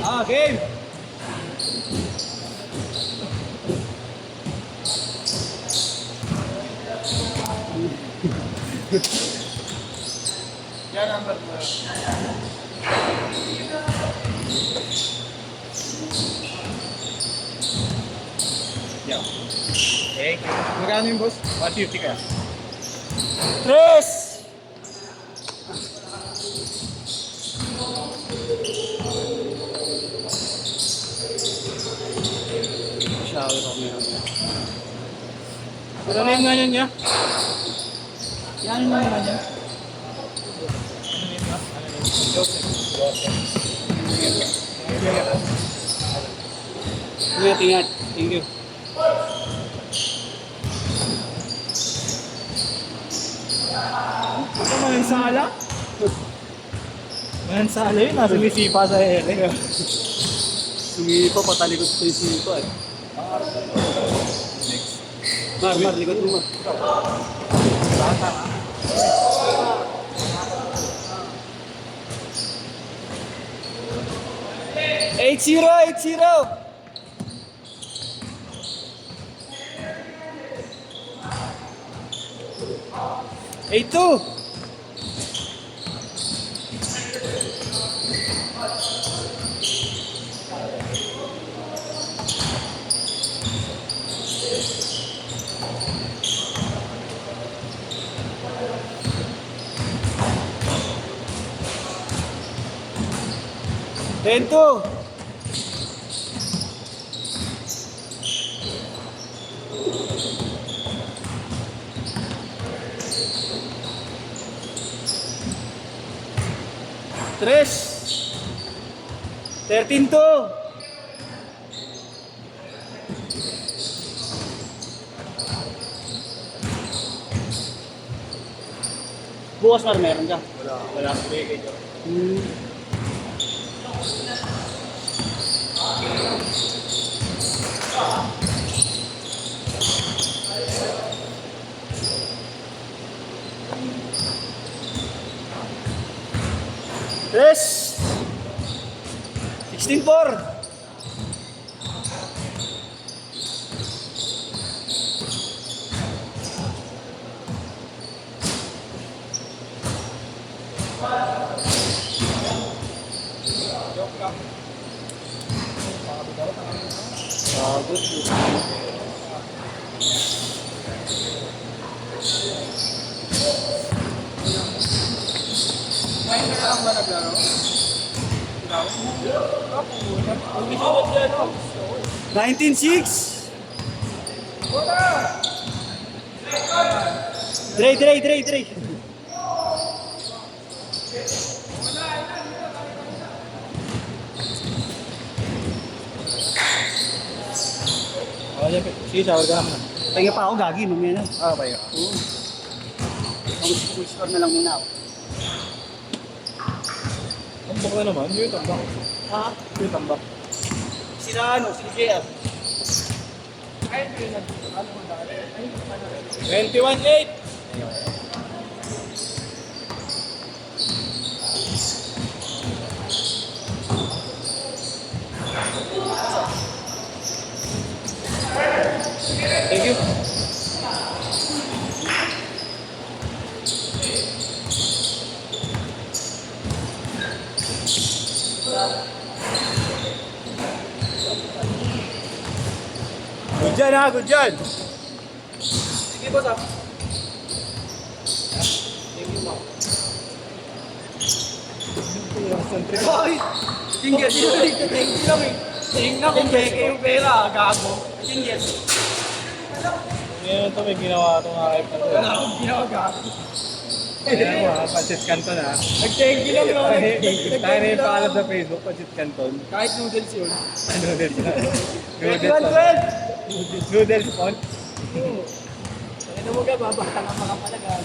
Ah, game! Yan number 12. Yeah. Okay. Magkano yung boss? 150 ka. Tres! Shower ako meron niya. Ano na yung ganyan niya? Yan yung ganyan niya. Ingat, ingat. Thank you. Ito manansala? Manansala yun, nasa sumisipa sa hele. Sumipa, patalikot ko yung sipa eh. Mar, likot mo Mar. Eight zero. 8-2. Tento. Tres. 13-2. Bukas Mar, meron ka. Wala akong bigay ko. Tres! 16-4. Pagod. May nakarang ba naglaro? 19-6. Dre. Sige, shower ka naman. Pahinga pa ako, gagi, mamaya na. Ah, okay. Oo. Full score na lang muna ako. Tambak na naman, yung tambak. Ha? Yung tambak. Sila ano, si JR. 21-8. Thank you. Good job ha, good job. Sige boss ha. Thank you ma'am. Ay! Tingges! Tingges lang eh. Tingnan kung beke yung pera, gago. Tingges. Ngayon ito may ginawa itong hype na ito. Wala akong ginawa, gago. Ayan mo ha, Pancit Canton ha. Nag-thank you lang naman. Tayo na yung paalam sa Facebook, Pancit Canton. Kahit noodles yun. Noodles na. Noodles font. Ano mo ka, babaka lang mga palaga.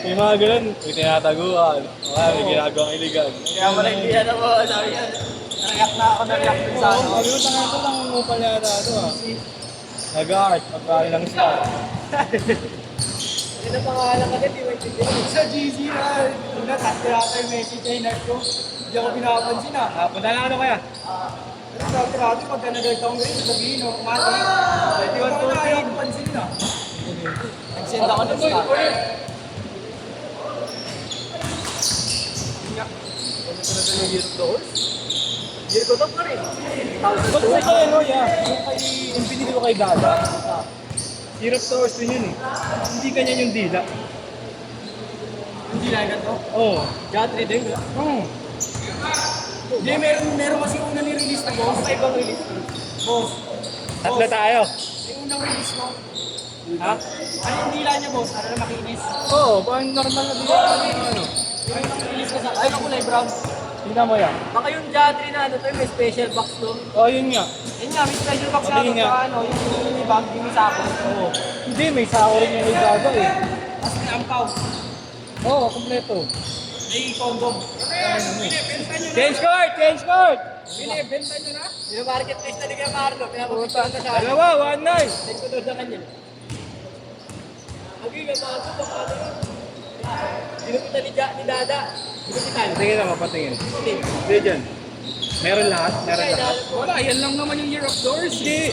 Yung mga ganun, may tinataguan. May ginagawang iligan. Kaya mo lang hindi yan ako, sabi yan. Nariyak na ako, nariyak din sa ano. Oo, tanga ito lang mo pala yata ito ha. Nag-art, magkali lang star. Ano pangalan ka din, Sa GC na, tatlo yata yung message ay nerd ko. Hindi ako pinapansin Punta lang ano kaya? Pero dati pagka nag-guard akong ganyan, sabihin o, mati. Hindi ko na ayaw ko pansin na. Nagsend ako ng stock. Year ko to pa rin. Ba't sa kay ano, yung pinili ko kay Dada? Zero stores din yun eh. Hindi ganyan yung dila. Hindi lang ganito. Oo. Jatri din. Oo. Hindi, meron kasi una ni-release na boss. May ibang release. Boss. Tatlo tayo. Yung unang release mo. Ha? Ano yung dila niya boss? Para na makinis. Oo, parang normal na dila. Ano? Yung unang release ka sa, ay, kulay brown. Tingnan mo yan. Baka yung Jatri na ano to, may special box to. Oo, yun nga. Yun nga, may special box na Sabihin to nga. sa ano, yung bag, yung sako. Oo. Hindi, may sako rin yung kay Dada eh. Tapos may ampaw. Oo, kompleto. May condom. Change court! Change court! Binibenta nyo na? Yung marketplace na ni Kuya Marlo, pinapapunta na siya. Dalawa, 1-9. Send ko doon sa kanya. Okay, may mga ito, baka ano yun. Pinupunta ni Dada. Pinupuntan. Patingin na, mapatingin. Hindi. Hindi dyan. Meron lahat? Meron lahat? Wala, yan lang naman yung Year of Doors. Hindi.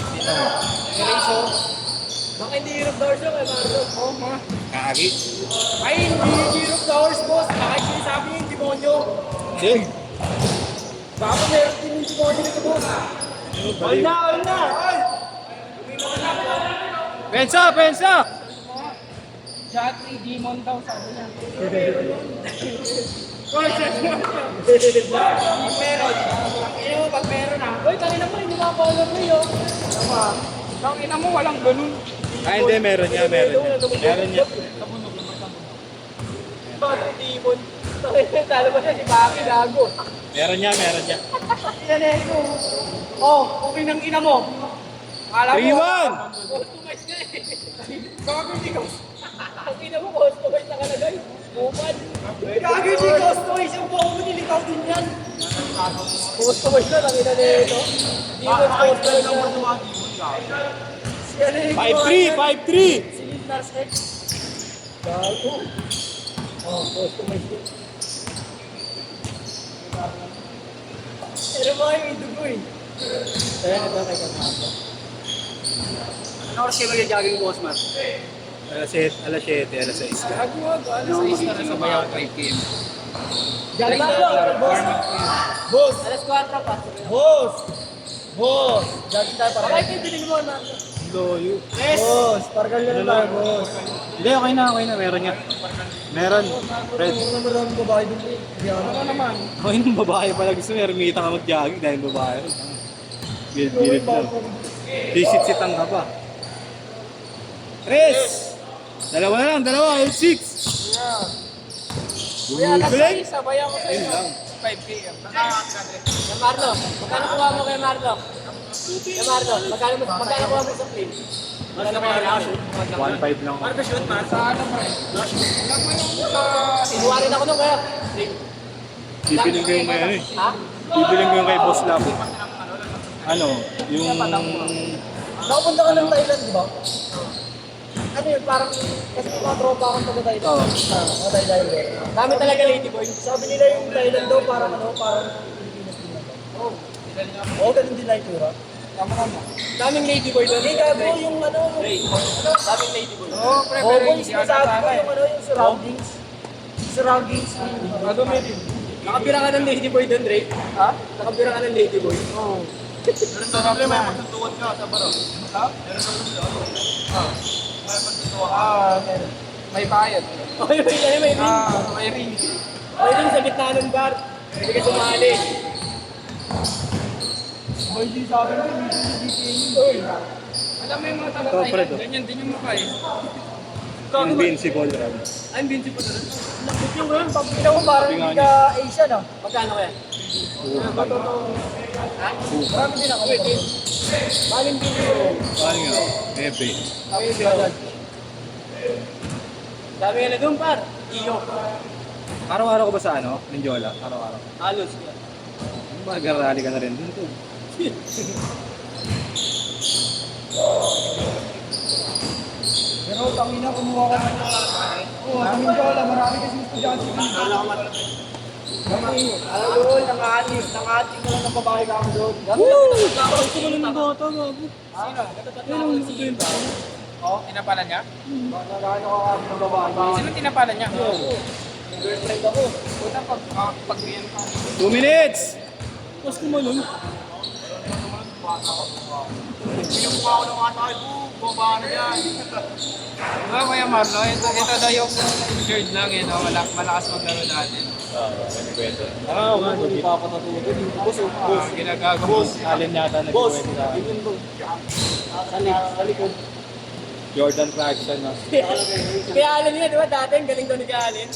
Eraser. Baka hindi Year of Doors yun, Kuya Marlo. Oo, ma. Kagi. Ay, hindi Year of Doors, boss. Baka sinasabi niya yung demonyo. Hindi. Baka meron din yung demonyo nito, boss. All na, all na. Pensa! Pensa! Jatri, demon daw, sabi niya. Meron. Ano mo, pag meron ah. Uy, kanina mo, hindi mga color mo yun. Tangina mo, walang ganun. Ah, hindi. Meron niya. Meron niya. Meron niya. Bakit demon? Talo ba siya si Baki, gago. Meron niya. Meron niya. Yan eh, ito. Oh, okay ng ina mo. Alam mo. 3-1! Customize ka eh. Gago, hindi ka. Ang ina mo, customize na kalagay. Bumad. Gago, hindi customize. Yung buong mo, nilitaw din yan. Customize na, ang ina nito. Demon customize na. Yan eh. 5-3! 5-3! Si Lars X. Gago. Oh, customize yun. Pero mga yung dugo eh. Ayan, ito kay Kamasa. Ano oras kayo mag-jogging, boss, Matt? Alas 7, alas 6 ka. Gago nga, alas 6 na sa bayaw, 5 p.m. Jogging na, boss. Boss! Alas 4 pa. Boss! Boss! Jogging tayo para. Bakit yung bilhin mo, Matt? Loyo. Yes! Boss! Pargal na tayo, boss. Hindi, okay na. Meron niya. Meron. Fred. Ano maraming babae dun eh. Ano naman? Okay ng babae pala. Gusto mo, rumita ka mag-jogging dahil babae. Bilit lang. Sisit-sitang ka pa. Chris! Dalawa na lang, 8-6. Kuya, alas Galing. 6, sabayan ko sa'yo. Ayun lang. 5 p.m. Kaya Marlo, magkano kuha mo kay Marlo? Kay Marlo, magkano kuha mo sa plane? Magkano kuha mo? 1-5 lang. Ano ba shoot, Mar? Sa ano, Mar? Sinuha rin ako nung kaya. Bibiling ko yung may ano eh. Ha? Bibiling ko yung kay Boss Lab. Ano? Yung... Nakapunta ka ng Thailand, di ba? Ano yun, parang kasi mga tropa akong taga-Thailand. Oo. Mga Thailand. Dami talaga ladyboy. Sabi nila yung Thailand daw parang ano, parang Pilipinas din lang. Oo. Oo, ganun din lang itsura. Tama. Daming ladyboy doon. Hindi, gago yung ano, daming ladyboy. Oo, Oh, yung sinasabi ko yung ano, yung surroundings. Surroundings. Gago may nakabira ka ng ladyboy doon, Drake? Ha? Nakabira ka ng ladyboy? Oo. Pero sa problema, may magtutuwan ka sa baro. Ha? Meron. May bayad. May ring. May ring. May ring sa gitna ng bar. Hindi ka sumali. Boy, di sa akin rin. Alam mo yung mga taga-Thailand, ganyan din yung mukha eh. Invincible round. I'm invincible na rin. Nakit yung ngayon, pag pinaw mo parang hindi ka Asian ah. Magkano kaya? Ha? Marami din ako. Maling din ko. Paano nga? Epe. Dami nga na doon, par. Iyo. Araw-araw ko ba sa ano? Mindiola? Araw-araw. Halos. Mag-arali ka na rin dun to. Pero tangina, kumuha ka ng... Oo, tangin ko, wala. Marami kasi estudyante. Salamat. Ayun, nangating mo lang ng babae ka ako doon. Woo! Gusto mo ng bata, gago. Sino? Pero ang benta. Oo, tinapalan niya? Nagano ka kami ng babae. Sino tinapalan niya? Girlfriend ako. Una pag-riyan ka. 2 minutes! Mas kumalun. Pinukuha ko ng mga tayo. Baba na yan. Diba, Kuya Marlo? Ito daw yung injured lang, eh, no? Malakas maglaro natin. Oo nga, hindi pa ako natuto. Ginagago. Alin yata nag-pwede sa akin. Sa likod. Jordan Clarkson na. Kaya alam niya, di ba dati ang galing daw ni Kaya Allen?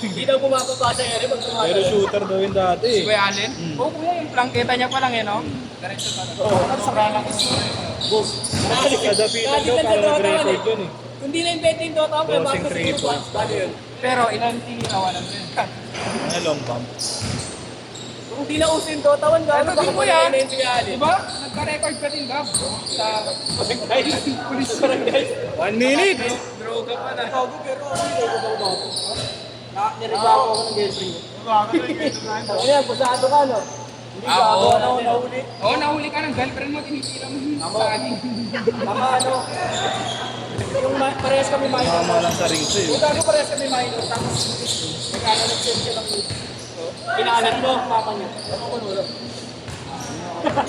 Hindi daw bumababa sa ere pag tumagal. Pero shooter daw yun dati Si eh. Kuya Allen? Oo, kuya, yung plangketa niya pa lang, eh, no? Diretso pa lang. Oo, sa kalang boss. Kadapitan daw para nag-record yun eh. Kung di na yung betting Dota, may Bossing bago three siguro points. paano yun? Pero ilang tinawa lang rin. Ano long bump? Kung di na uso yung Dota 1, gano'n Ito baka din, kuya. na yung Kaya Allen. Diba? Nagka-record ka din, Gab? Sa Pulis pa rin guys. 1 minute! droga pa na. Bago pero ako hindi ko daw dati. Nireklamo ako ng girlfriend ko. Ano yan, pusado ka no? Hindi ka ako oo. ano, nahuli. Oo, nahuli ka ng girlfriend mo, tinitira mo sa akin. Baka ano, yung parehas kami minor. Tama lang sa ring to eh. Kung gago parehas kami minor, tapos nagkano nag-send siya ng pinaalat mo, mama niya. Ano ko nulo?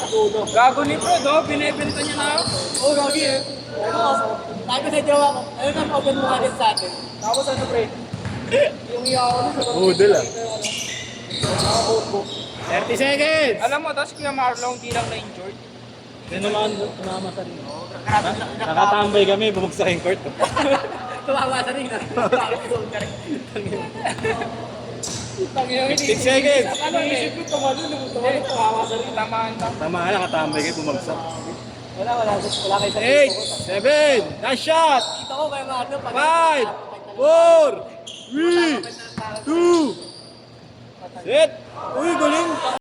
Tudo. Gago ni Fred, oh. Binibenta niya na ako. Oo, gagi eh. Sabi ko sa jowa ko, ano nang open mo ulit sa atin? Tapos ano pre? Yung iya ako sa Budol ah. notebook. 30 seconds! Alam mo, tapos Kuya Marlon, hindi lang na-injured. Yan naman, tumama sa ring. Nakatambay kami, bumagsak yung court. Tumawa sa ring na. 15 seconds! Ano, isip ko tumawa sa ring. Tamaan lang. Tama nga, nakatambay kayo, bumagsak. Wala kayo sa 8, 7, last shot! Dito ko kay Marno. 5, 4, 3, 2, set! Uy, galing!